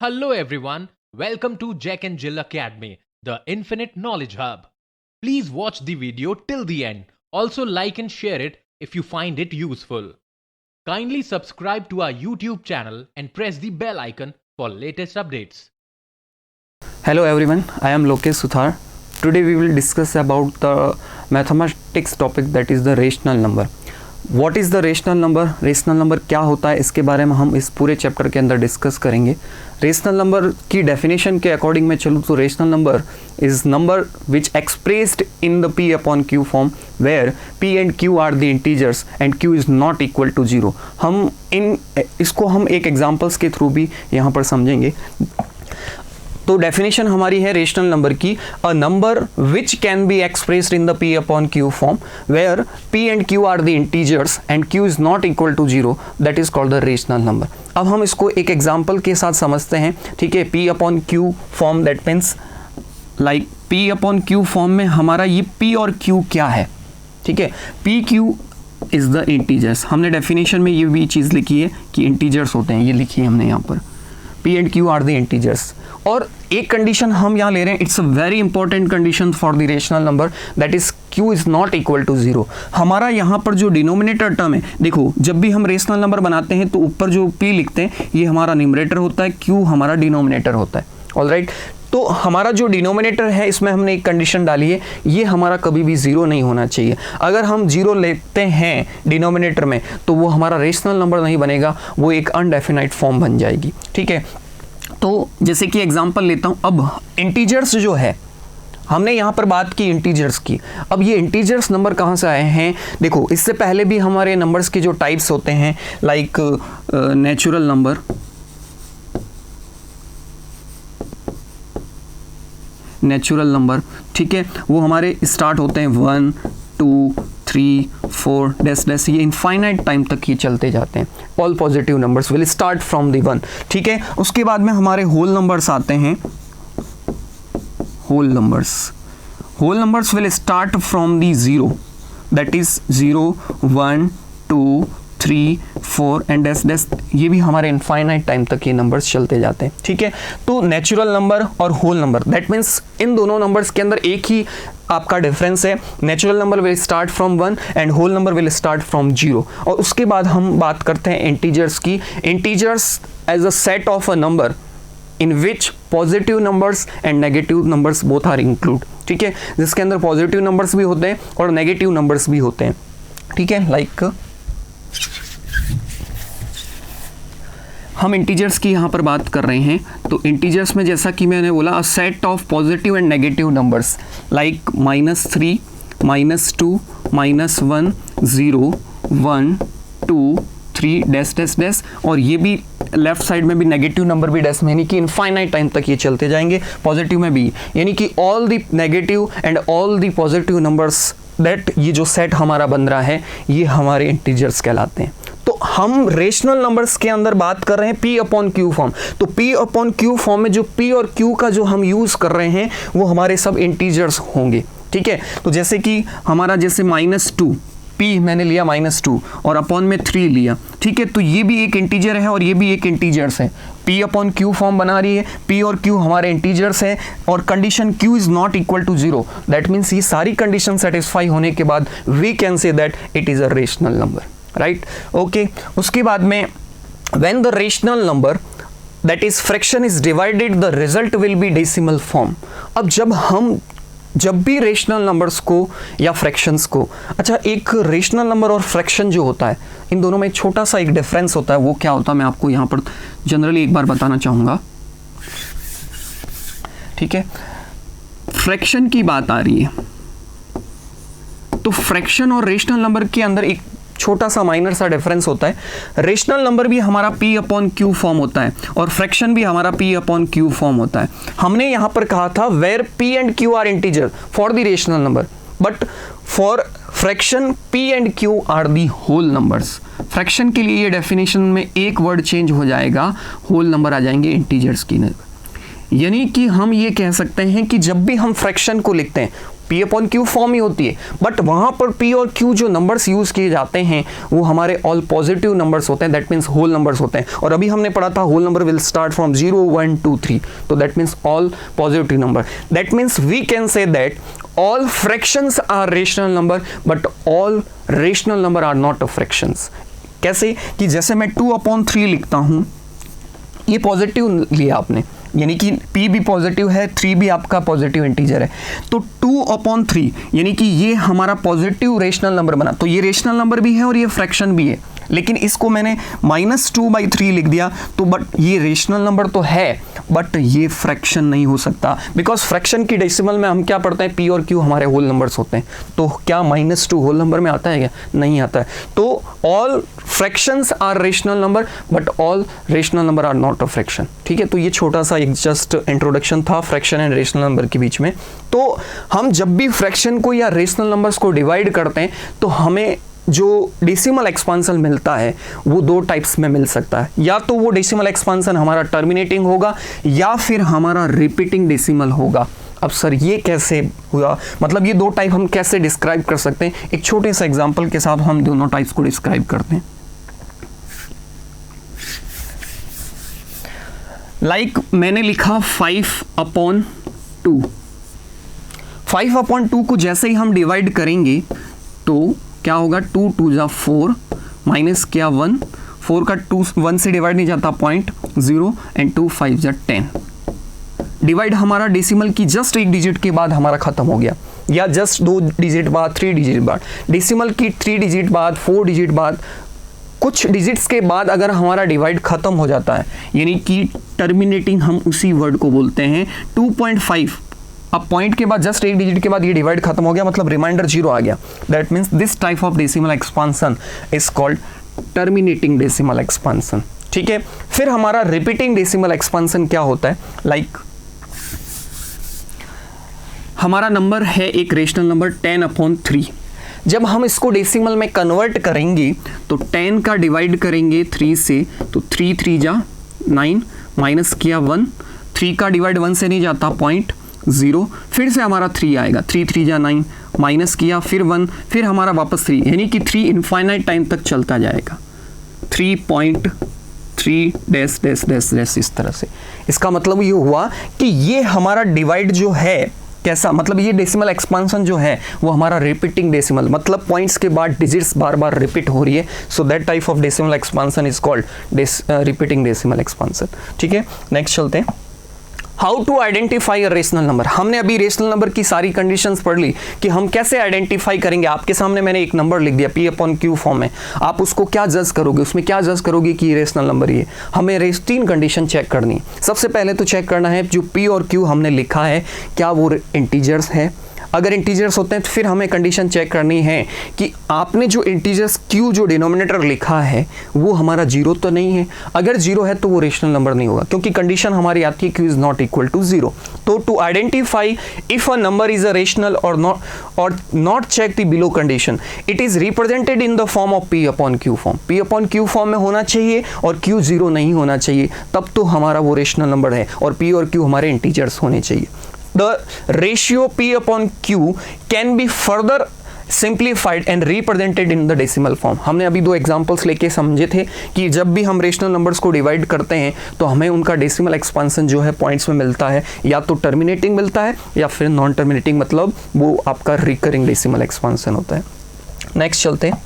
Hello everyone, welcome to Jack and Jill Academy, the Infinite Knowledge Hub. Please watch the video till the end. Also like and share it if you find it useful. Kindly subscribe to our YouTube channel and press the bell icon for latest updates. Hello everyone, I am Lokesh Suthar. Today we will discuss about the mathematics topic, that is the rational number. What is the rational number? Rational number क्या होता है, इसके बारे में हम इस पूरे chapter के अंदर डिस्कस करेंगे. रेशनल नंबर की डेफिनेशन के अकॉर्डिंग मैं चलूँ तो rational number is number which expressed in the p upon q form where p and q are the integers and q is not equal to 0. हम इसको हम एक एग्जांपल्स के थ्रू भी यहाँ पर समझेंगे. तो डेफिनेशन हमारी है रेशनल नंबर की, a number which can be expressed in the p upon q form where p and q are the integers and q is not equal to 0, that is called the rational number. अब हम इसको एक example के साथ समझते हैं. ठीक है, p upon q form, that means like p upon q form में हमारा ये p और q क्या है. ठीक है, p q is the integers. हमने डेफिनेशन में ये भी चीज़ लिखी है कि इंटीजर्स होते हैं, ये लिखी है हमने यहाँ पर, p and q are the integers. और एक कंडीशन हम यहाँ ले रहे हैं, it's a very important condition for the rational number, that is q is not equal to 0. हमारा यहाँ पर जो डिनोमिनेटर टर्म है, देखो जब भी हम रेशनल नंबर बनाते हैं तो ऊपर जो p लिखते हैं ये हमारा न्यूमरेटर होता है, q हमारा डिनोमिनेटर होता है. ऑलराइट, तो हमारा जो डिनोमिनेटर है इसमें हमने एक कंडीशन डाली है, ये हमारा कभी भी 0 नहीं होना चाहिए. अगर हम 0 लेते हैं डिनोमिनेटर में तो वो हमारा रेशनल नंबर नहीं बनेगा, वो एक अनडेफिनाइट फॉर्म बन जाएगी. ठीक है, तो जैसे कि एग्जांपल लेता हूँ. अब इंटीजर्स जो है, हमने यहाँ पर बात की इंटीजर्स की. अब ये इंटीजर्स नंबर कहाँ से आए हैं? देखो इससे पहले भी हमारे नंबर्स के जो टाइप्स होते हैं, लाइक नेचुरल नंबर, ठीक है, वो हमारे स्टार्ट होते हैं 1 2 3 4 डैश डैश, ये इनफाइनाइट टाइम तक ये चलते जाते हैं. All positive numbers will start from the 1. ठीक है, उसके बाद में हमारे होल नंबर्स आते हैं. Whole numbers will start from the 0, that is 0 1 2 3 4 and dash dash, ये भी हमारे इनफाइनाइट टाइम तक ये नंबर्स चलते जाते हैं. ठीक है, तो नेचुरल नंबर और होल नंबर, दैट मीन्स इन दोनों नंबर्स के अंदर एक ही आपका डिफरेंस है. Natural number will start from 1 and whole number will start from 0. और उसके बाद हम बात करते हैं इंटीजर्स की. Integers as a set of a number in which positive numbers and negative numbers both are include. ठीक है, जिसके अंदर पॉजिटिव नंबर्स भी होते हैं और नेगेटिव नंबर्स भी होते हैं. ठीक है, लाइक हम इंटीजर्स की यहाँ पर बात कर रहे हैं. तो इंटीजर्स में जैसा कि मैंने बोला, अ set of positive and negative numbers like -3 -2 -1 0 1 2 3 dash dash dash, और ये भी लेफ्ट साइड में भी नेगेटिव नंबर भी डैश में, यानी कि इनफाइनाइट टाइम तक ये चलते जाएंगे. पॉजिटिव में भी, यानी कि all the negative and all the positive numbers, that ये जो सेट हमारा बन रहा है ये हमारे इंटीजर्स कहलाते हैं. तो हम रेशनल नंबर्स के अंदर बात कर रहे हैं p अपॉन q फॉर्म. तो p अपॉन q फॉर्म में जो p और q का जो हम यूज़ कर रहे हैं वो हमारे सब इंटीजर्स होंगे. ठीक है, तो जैसे कि हमारा जैसे -2, p मैंने लिया -2 और अपॉन में 3 लिया. ठीक है, तो ये भी एक इंटीजर है और ये भी एक इंटीजर्स है. p अपॉन q फॉर्म बना रही है, p और q हमारे इंटीजर्स हैं और condition q is not equal to 0, that means ये सारी कंडीशन सेटिस्फाई होने के बाद we can say that it is a rational number. Right, okay. उसके बाद में when the rational number that is fraction is divided, the result will be decimal form. अब जब भी रेशनल नंबर्स को या फ्रैक्शंस को, अच्छा एक रेशनल नंबर और फ्रैक्शन जो होता है इन दोनों में छोटा सा एक डिफरेंस होता है. वो क्या होता है मैं आपको यहाँ पर जनरली एक बार बताना चाहूँगा. ठीक है, फ्रैक्शन की बात आ रही है तो फ्रैक्शन और रेशनल नंबर के अंदर एक छोटा सा माइनर सा डिफरेंस होता है. रेशनल नंबर भी हमारा p अपॉन q फॉर्म होता है और फ्रैक्शन भी हमारा p अपॉन q फॉर्म होता है. हमने यहाँ पर कहा था where p and q are integer for the rational number, but for fraction p and q are the whole numbers. Fraction के लिए ये डेफिनेशन में एक वर्ड चेंज हो जाएगा, होल नंबर आ जाएंगे इंटीजर्स की. यानी कि हम ये कह सकते हैं कि जब भी हम फ्रैक्शन को लिखते हैं P अपॉन Q फॉर्म ही होती है, बट वहाँ पर P और Q जो नंबर्स यूज़ किए जाते हैं वो हमारे ऑल पॉजिटिव नंबर्स होते हैं, दैट मीन्स होल नंबर्स होते हैं। और अभी हमने पढ़ा था whole number will start from 0 1 2 3, तो that means all positive number. That means we can say that all fractions are rational number but all rational number are not a fractions. कैसे कि जैसे मैं 2 अपॉन 3 लिखता हूँ, ये पॉजिटिव लिया आपने, यानी कि P भी पॉजिटिव है, 3 भी आपका पॉजिटिव इंटीजर है, तो 2 अपॉन 3 यानी कि ये हमारा पॉजिटिव रेशनल नंबर बना। तो ये रेशनल नंबर भी है और ये फ्रैक्शन भी है, लेकिन इसको मैंने -2/3 लिख दिया, तो बट ये रेशनल नंबर तो है बट ये फ्रैक्शन नहीं हो सकता, बिकॉज फ्रैक्शन की डेसिमल में हम क्या पढ़ते हैं, P और Q हमारे होल नंबर्स होते हैं। तो क्या -2 होल नंबर में आता है क्या? नहीं आता है। तो all fractions are rational number but all rational number are not a fraction. ठीक है, तो ये छोटा सा एक जस्ट इंट्रोडक्शन था फ्रैक्शन एंड रेशनल नंबर के बीच में। तो हम जब भी फ्रैक्शन को या रेशनल नंबर्स को डिवाइड करते हैं तो हमें जो डेसिमल एक्सपांसन मिलता है वो दो टाइप्स में मिल सकता है, या तो वो डेसिमल एक्सपांसन हमारा टर्मिनेटिंग होगा या फिर हमारा रिपीटिंग डेसिमल होगा। अब सर ये कैसे हुआ, मतलब ये दो टाइप हम कैसे डिस्क्राइब कर सकते हैं? एक छोटे सा एग्जांपल के साथ हम दोनों टाइप्स को डिस्क्राइब करते हैं। लाइक मैंने लिखा 5/2। 5/2 को जैसे ही हम डिवाइड करेंगे तो क्या होगा, 2 2 जा 4 माइनस क्या 1, 4 का 2 1 से डिवाइड नहीं जाता 0.0 एंड 2 5 जा 10। डिवाइड हमारा डेसिमल की जस्ट एक डिजिट के बाद हमारा खत्म हो गया, या जस्ट 2 डिजिट बाद 3 डिजिट बाद। डेसिमल की 3 डिजिट बाद 4 डिजिट बाद कुछ डिजिट्स के बाद अगर हमारा डिवाइड खत्म हो जाता है, यानी कि टर्मिनेटिंग हम उसी वर्ड को बोलते हैं 2.5। अब पॉइंट के बाद जस्ट एक डिजिट के बाद ये डिवाइड खत्म हो गया, मतलब रिमाइंडर 0 आ गया। That means this type of decimal expansion is called terminating decimal expansion. ठीक है, फिर हमारा रिपीटिंग डेसिमल एक्सपांसन क्या होता है? लाइक हमारा नंबर है एक रेशनल नंबर 10/3। जब हम इसको डेसिमल में कन्वर्ट करेंगे तो 10 का डिवाइड करेंगे 3 से, तो 3 3 जा 9 माइनस किया 1, 3 का डिवाइड 1 से नहीं जाता 0.0, फिर से हमारा 3 आएगा, 3 3 जा 9 माइनस किया फिर 1, फिर हमारा वापस 3, यानी कि 3 इनफाइनाइट टाइम तक चलता जाएगा। 3.3 डैश डैश डैश डैश इस तरह से। इसका मतलब ये हुआ कि ये हमारा डिवाइड जो है कैसा, मतलब ये डेसिमल एक्सपांसन जो है वो हमारा रिपीटिंग डेसिमल, मतलब पॉइंट्स के बाद डिजिट्स बार बार रिपीट हो रही है, so that type of decimal expansion is called repeating decimal expansion. ठीक है, नेक्स्ट चलते हैं। How to identify a rational number. हमने अभी रेशनल नंबर की सारी कंडीशंस पढ़ ली कि हम कैसे आइडेंटिफाई करेंगे। आपके सामने मैंने एक नंबर लिख दिया P/Q फॉर्म में, आप उसको क्या जज करोगे, उसमें क्या जज करोगे कि ये रेशनल नंबर ही है? हमें 3 कंडीशन चेक करनी है। सबसे पहले तो चेक करना है जो P और Q हमने लिखा है क्या वो इंटीजर्स है। अगर इंटीजर्स होते हैं तो फिर हमें कंडीशन चेक करनी है कि आपने जो इंटीजर्स Q जो डिनोमिनेटर लिखा है वो हमारा 0 तो नहीं है। अगर 0 है तो वो रेशनल नंबर नहीं होगा, क्योंकि कंडीशन हमारी आती है Q is not equal to 0। तो to identify if a number is a rational और not check the below condition, it is represented in the form of P/Q form. P/Q form में होना चाहिए और Q 0 नहीं होना चाहिए, तब तो हमारा वो रेशनल नंबर है और P और Q हमारे इंटीजर्स होने चाहिए। The ratio P/Q can be further simplified and represented in the decimal form। हमने अभी 2 एग्जांपल्स लेके समझे थे कि जब भी हम रेशनल नंबर्स को डिवाइड करते हैं तो हमें उनका डेसिमल एक्सपांसन जो है पॉइंट्स में मिलता है, या तो टर्मिनेटिंग मिलता है या फिर नॉन टर्मिनेटिंग, मतलब वो आपका रिकरिंग डेसिमल एक्सपांसन होता है। नेक्स्ट चलते हैं।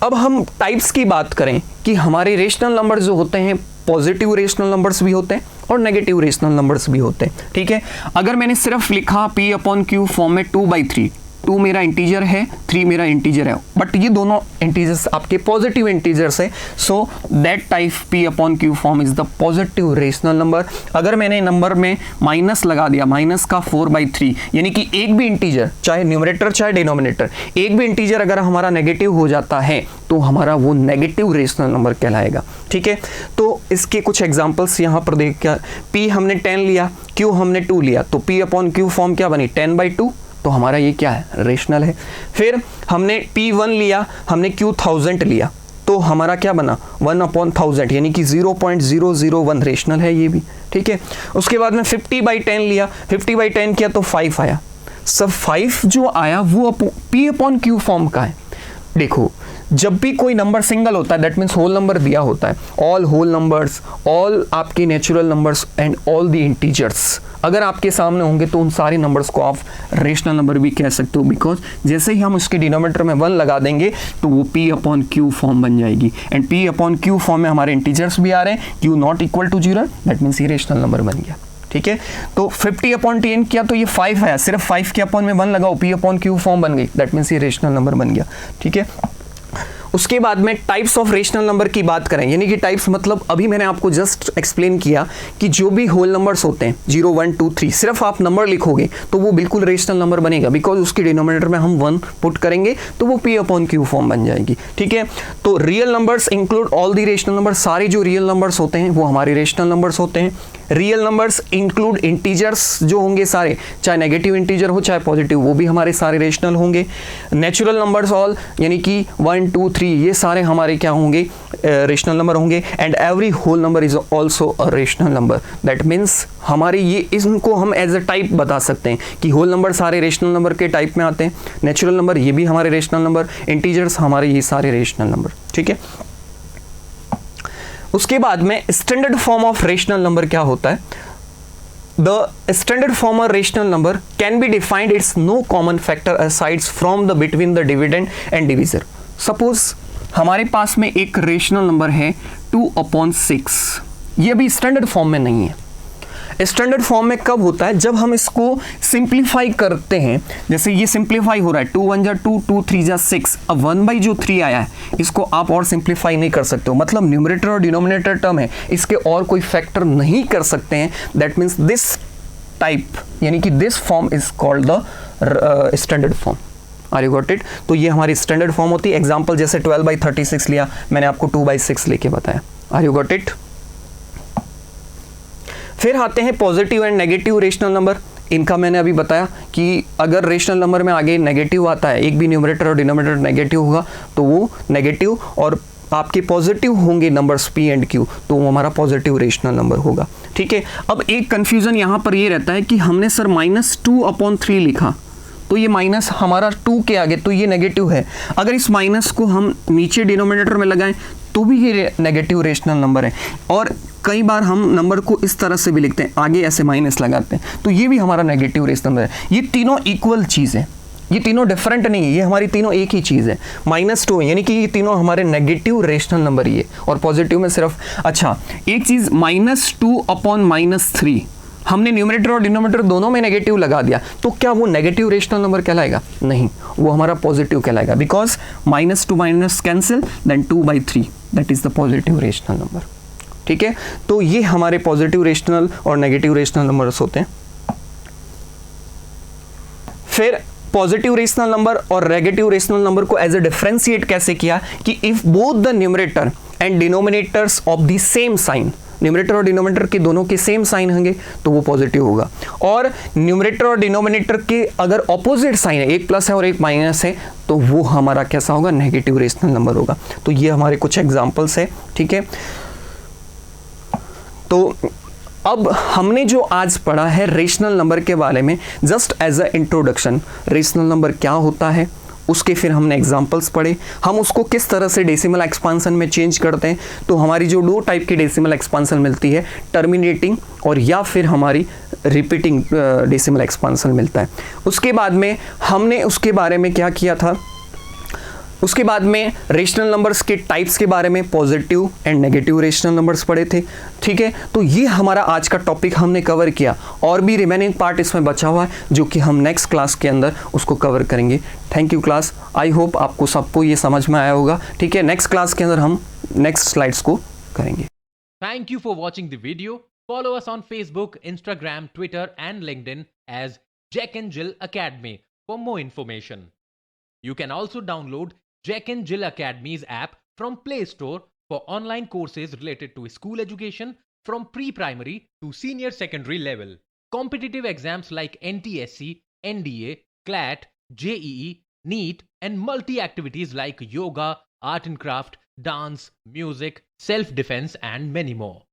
अब हम टाइप्स की बात करें कि हमारे रेशनल नंबर जो होते हैं पॉजिटिव रेशनल नंबर्स भी होते हैं और नेगेटिव रेशनल नंबर्स भी होते हैं। ठीक है, अगर मैंने सिर्फ लिखा P/Q फॉर्म में 2/3, 2 मेरा इंटीजर है, 3 मेरा इंटीजर है, बट ये दोनों इंटीजर्स आपके पॉजिटिव इंटीजर्स है, so that type P/Q form is the positive rational number. अगर मैंने नंबर में माइनस लगा दिया, माइनस का 4/3, यानी कि एक भी इंटीजर, चाहे न्यूमरेटर चाहे डिनोमिनेटर, एक भी इंटीजर अगर हमारा नेगेटिव हो जाता है तो हमारा वो नेगेटिव रेशनल नंबर कहलाएगा। ठीक है, तो इसके कुछ एग्जांपल्स यहाँ पर देख क्या, P हमने 10 लिया, Q हमने 2 लिया, तो P/Q फॉर्म क्या बनी 10/2, तो हमारा ये क्या है रेशनल है। फिर हमने P1 लिया, हमने Q 1000 लिया, तो हमारा क्या बना 1/1000 यानी कि 0.001 रेशनल है ये भी, ठीक है। उसके बाद में 50/10 लिया, 50/10 किया तो 5 आया। सब 5 जो आया वो P/Q फॉर्म का है। देखो जब भी कोई नंबर सिंगल होता है दैट मीन्स होल नंबर दिया होता है, ऑल होल नंबर्स, ऑल आपके natural numbers and all the integers अगर आपके सामने होंगे तो उन सारे नंबर्स को आप रेशनल नंबर भी कह सकते हो, बिकॉज जैसे ही हम उसके डिनोमिनेटर में 1 लगा देंगे तो वो P/Q फॉर्म बन जाएगी। एंड P/Q फॉर्म में हमारे इंटीजर्स भी आ रहे हैं, Q not equal to 0 that means ये रेशनल नंबर बन गया, ठीक है। तो 50/10 किया तो ये 5 आया, सिर्फ 5 के अपॉन में 1 लगाओ P/Q फॉर्म बन गई, दैट मीन्स ये रेशनल नंबर बन गया, ठीक है। उसके बाद में टाइप्स ऑफ रेशनल नंबर की बात करें, यानी कि टाइप्स मतलब अभी मैंने आपको जस्ट एक्सप्लेन किया कि जो भी होल नंबर्स होते हैं 0 1 2 3 सिर्फ आप नंबर लिखोगे तो वो बिल्कुल रेशनल नंबर बनेगा, बिकॉज उसके डिनोमिनेटर में हम 1 पुट करेंगे तो वो P/Q फॉर्म बन जाएगी, ठीक है। तो real numbers include all the rational number, सारे जो रियल नंबर्स होते हैं वो हमारे रेशनल नंबर्स होते हैं। रियल नंबर्स इंक्लूड इंटीजर्स जो होंगे सारे, चाहे नेगेटिव इंटीजर हो चाहे पॉजिटिव, वो भी हमारे सारे रेशनल होंगे। नेचुरल नंबर्स ऑल यानी कि 1 2 3 ये सारे हमारे क्या होंगे रेशनल नंबर होंगे। And every whole number is also a rational number, that means हमारे ये इनको हम एज अ टाइप बता सकते हैं कि होल नंबर सारे रेशनल नंबर के टाइप में आते हैं, नेचुरल नंबर ये भी हमारे रेशनल नंबर, इंटीजर्स हमारे ये सारे रेशनल नंबर, ठीक है। उसके बाद में standard form of rational number क्या होता है? The standard form of rational number can be defined it's no common factor aside from the between the dividend and divisor. Suppose हमारे पास में एक रेशनल नंबर है 2/6, ये अभी स्टैंडर्ड फॉर्म में नहीं है। स्टैंडर्ड फॉर्म में कब होता है? जब हम इसको सिंप्लीफाई करते हैं, जैसे ये सिंप्लीफाई हो रहा है 2 1 जा 2 2 3 जा 6, अब 1/3 आया है, इसको आप और सिंप्लीफाई नहीं कर सकते हो, मतलब न्यूमरेटर और डिनोमिनेटर टर्म है, इसके और कोई फैक्टर नहीं कर सकते हैं। दैट मीन्स दिस टाइप यानी कि this form is called the standard form. Are you got it? तो ये हमारी स्टैंडर्ड फॉर्म होती है। एग्जाम्पल जैसे 12/36 लिया, मैंने आपको 2/6 लेके बताया। Are you got it? फिर आते हैं positive and negative rational number. इनका मैंने अभी बताया कि अगर रेशनल नंबर में आगे नेगेटिव आता है, एक भी न्यूमरेटर और डिनोमिनेटर नेगेटिव होगा तो वो नेगेटिव, और आपके पॉजिटिव होंगे नंबर्स P एंड Q तो वो हमारा पॉजिटिव रेशनल नंबर होगा, ठीक है। अब एक कंफ्यूजन यहाँ पर ये रहता है कि हमने सर -2/3 लिखा तो ये माइनस हमारा 2 के आगे तो ये नेगेटिव है, अगर इस माइनस को हम नीचे डिनोमिनेटर में लगाएं तो भी ये नेगेटिव रेशनल नंबर है। और कई बार हम नंबर को इस तरह से भी लिखते हैं, आगे ऐसे माइनस लगाते हैं, तो ये भी हमारा नेगेटिव रेशनल नंबर है। ये तीनों इक्वल चीज़ है, ये तीनों डिफरेंट नहीं है, ये हमारी तीनों एक ही चीज़ है। -2 यानी कि ये तीनों हमारे नेगेटिव रेशनल नंबर ही है, और पॉजिटिव में सिर्फ अच्छा एक चीज़ -2/-3 हमने न्यूमरेटर और डिनोमिनेटर दोनों में नेगेटिव लगा दिया तो क्या वो नेगेटिव रेशनल नंबर कहलाएगा? नहीं, वो हमारा पॉजिटिव कहलाएगा, because -2 cancel then 2/3 that is the positive rational number, ठीक है। तो ये हमारे पॉजिटिव रेशनल और नेगेटिव रेशनल नंबर्स होते हैं। फिर पॉजिटिव रेशनल नंबर और नेगेटिव रेशनल नंबर को एज ए डिफरेंशिएट कैसे किया कि if both the numerator and denominators of the same sign, numerator और डिनोमिनेटर के दोनों के सेम साइन होंगे तो वो पॉजिटिव होगा, और न्यूमरेटर और डिनोमिनेटर के अगर ऑपोजिट साइन है, एक प्लस है और एक माइनस है, तो वो हमारा कैसा होगा? नेगेटिव रेशनल नंबर होगा। तो ये हमारे कुछ एग्जांपल्स है, ठीक है। तो अब हमने जो आज पढ़ा है रेशनल नंबर के बारे में, just as a introduction, rational number क्या होता है, उसके फिर हमने एग्जांपल्स पढ़े, हम उसको किस तरह से डेसिमल एक्सपांसन में चेंज करते हैं। तो हमारी जो 2 टाइप की डेसिमल एक्सपांसन मिलती है, टर्मिनेटिंग और या फिर हमारी रिपीटिंग डेसिमल एक्सपांसन मिलता है। उसके बाद में हमने उसके बारे में क्या किया था, उसके बाद में रेशनल नंबर्स के टाइप्स के बारे में positive and negative rational numbers पढ़े थे, ठीक है। तो ये हमारा आज का टॉपिक हमने कवर किया, और भी रिमेनिंग पार्ट इसमें बचा हुआ है जो कि हम नेक्स्ट क्लास के अंदर उसको कवर करेंगे। Thank you class, I hope आपको सबको ये समझ में आया होगा, ठीक है। नेक्स्ट क्लास के अंदर हम नेक्स्ट स्लाइड्स को करेंगे। Thank you for watching the video. Follow us on Facebook, Instagram, Twitter, and LinkedIn as Jack and Jill Academy for more information. You can also download Jack and Jill Academy's app from Play Store for online courses related to school education from pre-primary to senior secondary level. Competitive exams like NTSC, NDA, CLAT, JEE, NEET, and multi-activities like yoga, art and craft, dance, music, self defense, and many more.